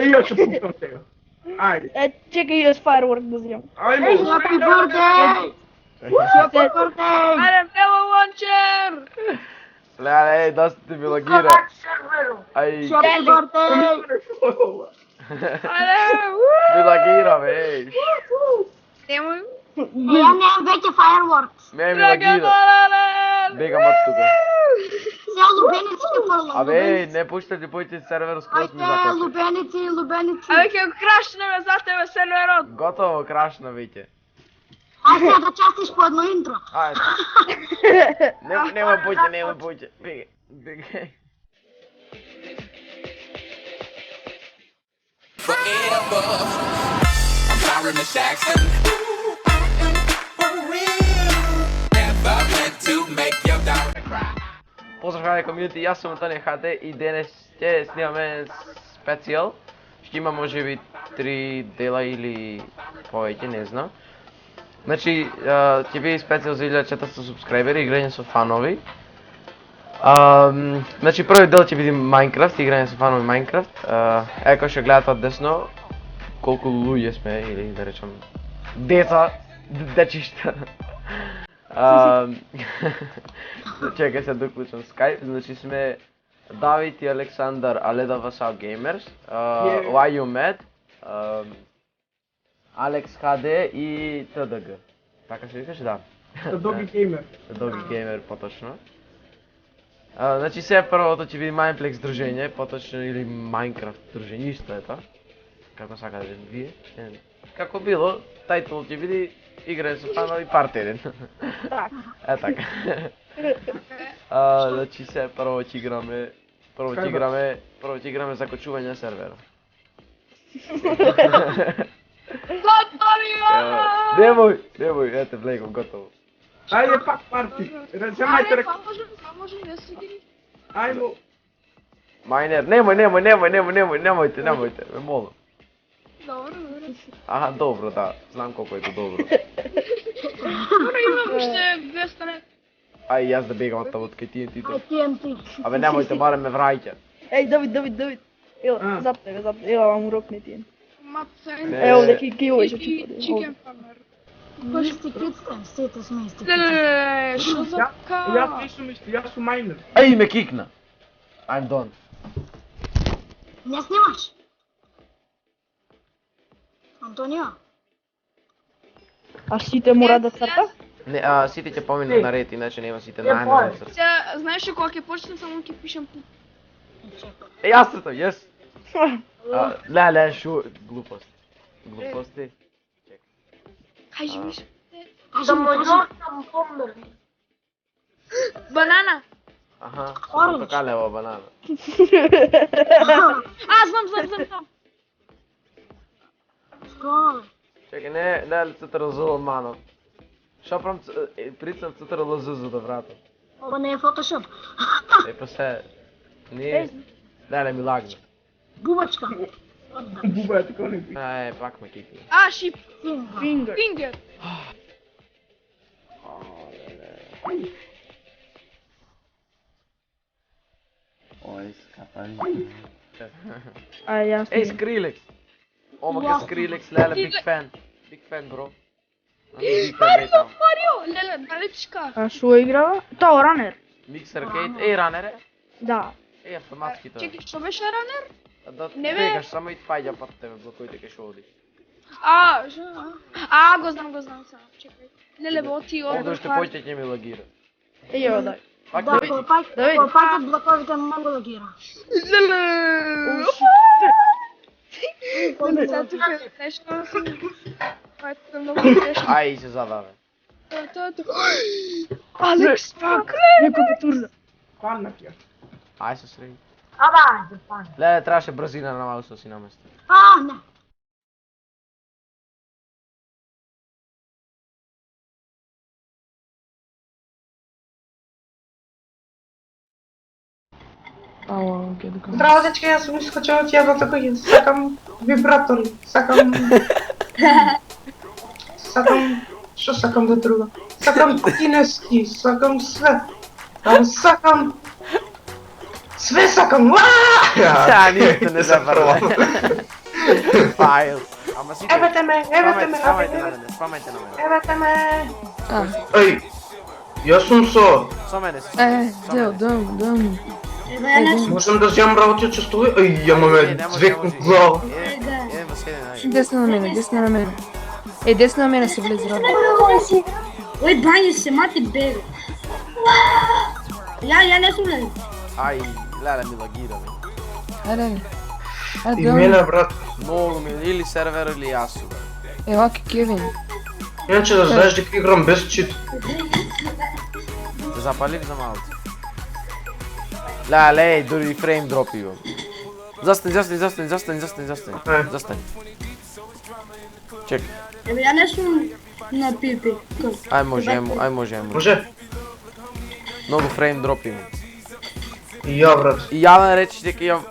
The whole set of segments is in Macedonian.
Io ci punto te. Ajde. Čekaj, još firework da uzimam. Ajmo. Happy birthday! Happy birthday! Barem evo launcher! Lele, ej, dosta ti bilo gira. Aj, Happy birthday! bila gira, me, ej. Nemoj. Ja nemam veće fireworks. Me je bila gira. Begam od tuga. Sve lubenici ne polo. Abe, ej, ne puštajte, pojte server skroz mi Ajde, zakoči. lubenici. A već je krašne me za tebe serverom. Gotovo, krašno, Vite. Ajde sad da častiš po jedno intro. Ajde. Nemoj pojte. Bigaj. Forever. I'm sorry, Miss Jackson. For real. Never meant to make your daughter cry. Pozdrav hrane community, ja sam Antonija HD i danas će snimame specijal. Ще има може би 3 дела или повече, не знам. Значи, ќе биде специјал за 1400 субскрайбери, играње со фанови. Значи, први дел ќе биде Minecraft, играње со фанови Minecraft. Еко ще гледате од десно колку луѓе сме, или да речам деца, дечишта. Чекай се да уклучам Skype, значи сме Давид и Александър Аледа Васал Геймерс, Why You Mad, Алекс ХД и ТДГ. Така се викаш, да. Доги геймер. Доги Геймер, по-точно. Значи сега първото ќе биде Mineplex дружење, поточно или Minecraft дружење, исто е тоа. Како сакате вие. Како било, тајтл ќе биде играње со фанови парт 1. Е така. Значи сега прво ќе играме закочување сервера. Немој, ете влегам, готово. Ajde pak parti. Razemajte rek. Може да си ги. Ajmo. Майнер, немојте, ме молам. Добро. Аха, добро, да, знам колко е то добро. Добро, имам още 200 нет. Ај, јас да бегам од табот кај TNT-то. TNT. Абе, немојте, барем ме враќа. Ej, David. Evo, zap tebe, evo vam urok niti. Мацен. Не. Evo da killuješ oči. Chicken farmer. Misti kickan, sete smo isti Леле, що за Ja ка? nisam isti, ja su miner. Ај, ме кикна. I'm done. Ne snimaš? Antonio? A site mora da crta? Не, сите ќе поминат на ред, иначе нема сите најнавен срце. Сега, знаеш ли кога ќе почнем, само ќе пишем по... Е, јас цртам, јас. Леле, шо, глупости. Кажи ми. Кажи ми, кажи. Банана. Аха, Оранж. портокалева банана. А, знам. Скоро. Чекай, не ли цитара зло манов? Шо прам прицам цитара лъзу за да вратам? Ovo ne je Photoshop. Е, па се, nije, не ми лагна. Bubačka. Buba je tako ne bi. Е, пак ме кикни. А, шип. Finger. Фингер. Ой, скапали. A ja Ей, snim. Skrillex! Омака Ясно. Skrillex, леле, big fan, bro. Big fan, бей там. Марио, леле, дали ти шкаф? A šo igrava? To, Runner. Mix Arcade, ей, ранере! Da. Ей, автоматски тоа. Чекай, що беше ранер? Да Не бе. бегаш само и фајдја пат тебе, блокојте кај шо одиш. А, а, го знам само, чекай. Леле, бо ти Овде ордер уште појте ќе ми лагира. Ej, evo daj. Пак Da, да види. David. kopajte blokovite mogu lagira. Леле! Lele. Сега тук е нещо... Това е тук много тежко. Ај, се задаве. Това е тук... Алекс, пак! Neko bi turza. Panak ja. Ај се среди. Aba, pan. Леле, требаше брзина на маусот си намести. A, ne. Ало, кедука. Здраво, дечки, аз съм изскочила от ябълта кухня. Сакам вибратори, сакам... Що сакам да друга? Сакам кинески, сакам све. Сакам Sve сакам. Да, нищо не се върне. Файл. Ама си... Евете ме, евете ме, Спамайте на мене, спамайте на мене. евете ме. А, Еј, јас сум со. Со мене си. дам. Ева, ја не сум. Можам да земам работи од честови? Еј, јама ме звекнат глава. Едем во седен, ајде. Десно на мене. Ей, десно на мене се влез работа. Ој, бањи се, мати бебе. Ја не сум лез. Ај, леле ми лагира ми. Ајде. И мене, брат. Многу ми, или сервер или јас сум. Ева, Кевин. Иначе да знаеш дека играм без чит. Да запалив за малце. Леле, дури фрейм дропи имам. Застани. Ај. Застани. Чек. Ева, ја не сум на пипи. Ај може. Може? Многу фрейм дропи имам. И ја, брат. И јавен речи дека имам...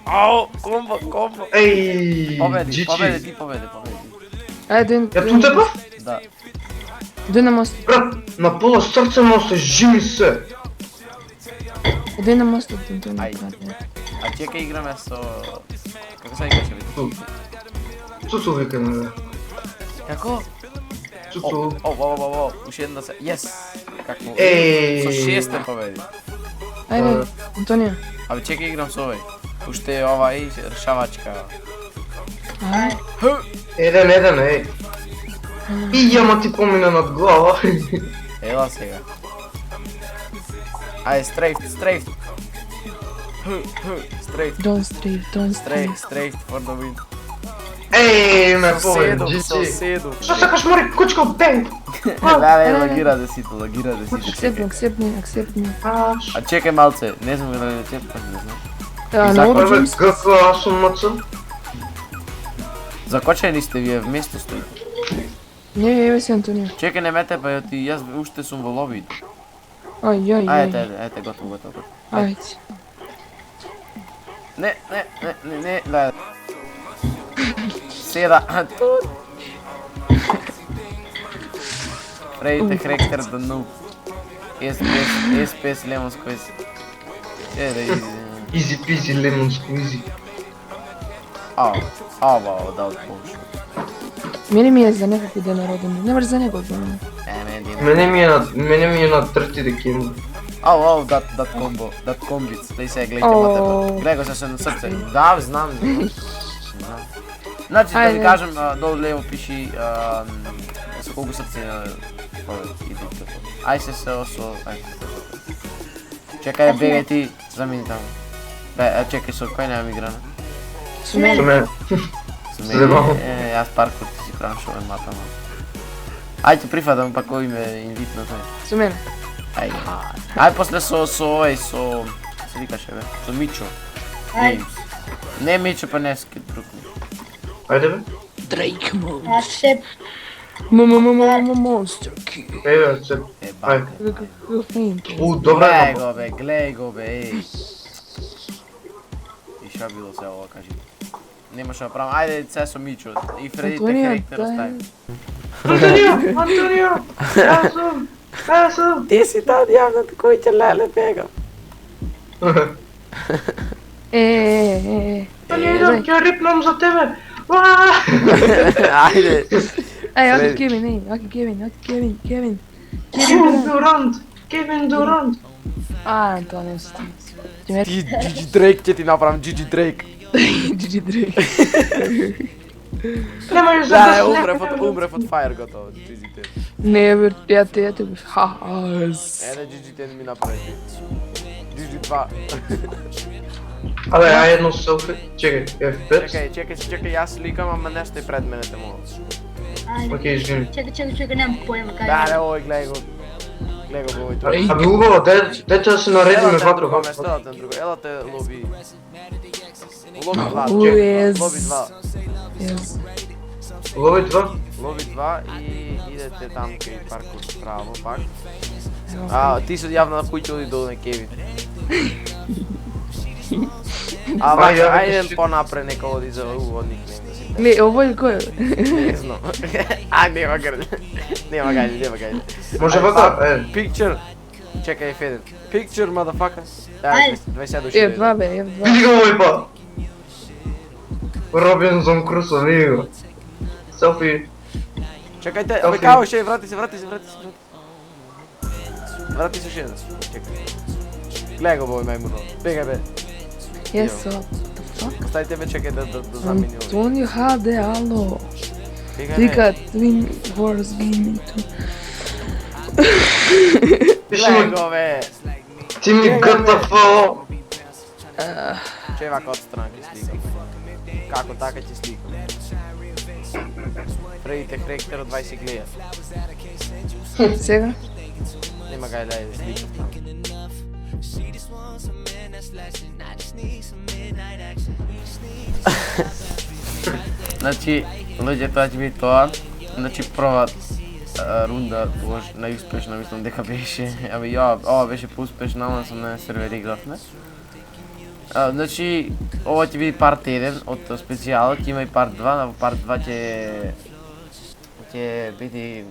Ау, комбо. Еј, Победи, джичи. ти победи. Ајде, Ја тут е бав? Да. Дој на мост. Брат, на пола срце ме освежи ми се. Дој на мостот, дој на Ајде. мост. А чека играме со... Како се играше вidi? Цуцу викаме, бе. Како? Цуцу. О, уште една се... Јес! Како? Еј. Со 6 победи. Ајде, Антонио. Абе чека играм со овој. Уште е ова и решавачка. Ајде. Еден, еј. И јама ти помина над глава. Ела сега. Ајде, стрейфт. Стрейфт. Don't strafe. Стрейфт for the win. Еј, ме Со поведи, седом, джичи. со седом. Што сакаш, мори, кучка, бенг. Леле, лагира десито. Accept me. А чекај малце, не знам дали не чепкаш, не знам. На Закон, Оро Прве Джеймс. ГК, аз сум МЦ. Закочени сте вие вместо стоите. Не, еве си Антонио. Чекај, не ме тепај, ти јас уште сум во лобито. Ај. Ајде, готово. Ајде. Не, леле. Седа, тут. Фрейте хректер да нуб. SPS лемон сквиз. Изи пизи, лемон сквизи. Ау, да отпомшу. Мене ми е за некакви ден народен. Не може за него за мене. Мене ми е на 3 декември. Ау, дат комбиц. Дай сега гледайте матето. Гледай го се на срце. Да, знам. Значи да ви кажем, долу лево пиши со колку срце идите. Ај се со... Чекај, бегај ти, замини таму. Чекај, со кој немам играна? Со мене. Со мене. Со Забавно. мене, јас паркур ти си правам шо ме матам. Ајде прифатам па кој ме инвит на тој. Со мене. Ајде после со овој, со... Се викаше бе? Со Мичо. Ајде. Не Мичо, па не ски друг. Ајде, бе. Дрейк мод. Accept. Монстер ки. Еј, бе, се. Е, Ајде. Добре, Гледај го бе, еј. И ша било се ова, кажи. Нема шо правам, ајде се со Мичо. И Фредите хректер остави. Антонио, јас сум. Ти си таа јавната кој ќе леле бега. Антонио, ќе рипнам за тебе. Ајде. Ајде, Кевин. Кевин Дурант. Антонио си. Ти Джиджи Дрейк ќе ти направам, Джиджи Дрейк. Джиджи Дрейк. Немај за Да, да умрев од фајер готово, Джиджи Дрейк. Не, бе, ја те бе. Ене Джиджи Дрейк ми направи. Джиджи 2. Абе, ај едно селфи. Чекај, F5. Чекај, јас ликам, ама нешто и пред мене те мога. Океј, извини. Чекай, немам појма кај. Да, овој, гледај го. Гледај го овој. Абе, убаво, дете да се наредиме Елате вака. друго место, елате лоби. Лоби 2, Уез. лоби 2. Лови 2. Лоби 2 и идете там кај паркур право пак. Ти се јавна на куќа оди долу на Кевин. Ајде понапред нека оди за уводник. Гле, овој кој? Не знам. Нема гајде. Може вака, Picture. Чекай, Феден. Picture, motherfucker. Ајде. 20 души. F2 бе, F2. Види го овој па! Робинзон Крусо, види го. Селфи. Чекайте, Окей. бе, као ще, врати се. Врати се ще. Чекай. Гледай го, бой, мајмуно. Бегай, бе. Yes, what the fuck? Оставите ме, чекай да замени овој. Антонио HD, ало. Бегай, бе. Вика Twin Wars Gaming. Пиши Гледай ми, го, бе. ти ми ГТФ. Че вака од страна ќе сликам. Како така ќе сликам. Предите хректер од 20 гледа. Сега? Нема гај да сликам. Значи, луѓе, тоа ќе биде тоа. Значи, прва рунда тогаш најуспешна мислам дека беше. Абе ја, ова беше поуспешна, ама сум на сервер игравме. Значи, ова ќе биде парт 1 од специјалот, ќе има и парт 2, на парт 2 ќе биде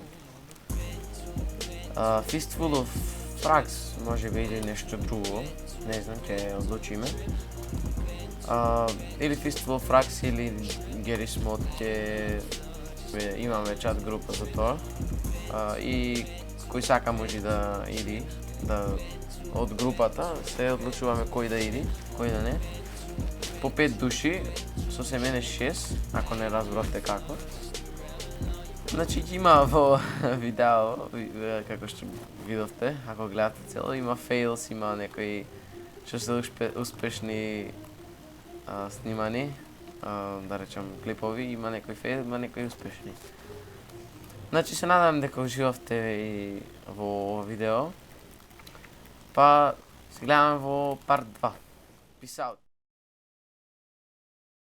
Fistful of Frags, може би или нешто друго, не знам, ќе одлучиме. Или Fistful of Frags или Garry's Mod ќе имаме чат група за тоа. И кој сака може да иди, од групата се одлучуваме кој да иди, кој да не. По 5 души, со се мене 6, ако не разбравте како. Значи има во видео, како што видовте, ако гледате цело, има fails, има некои што се успешни снимани, да речем клипови, има некои fail, има некои успешни. Значи се надам дека уживавте и во видео, па се гледаме во парт 2. Peace out.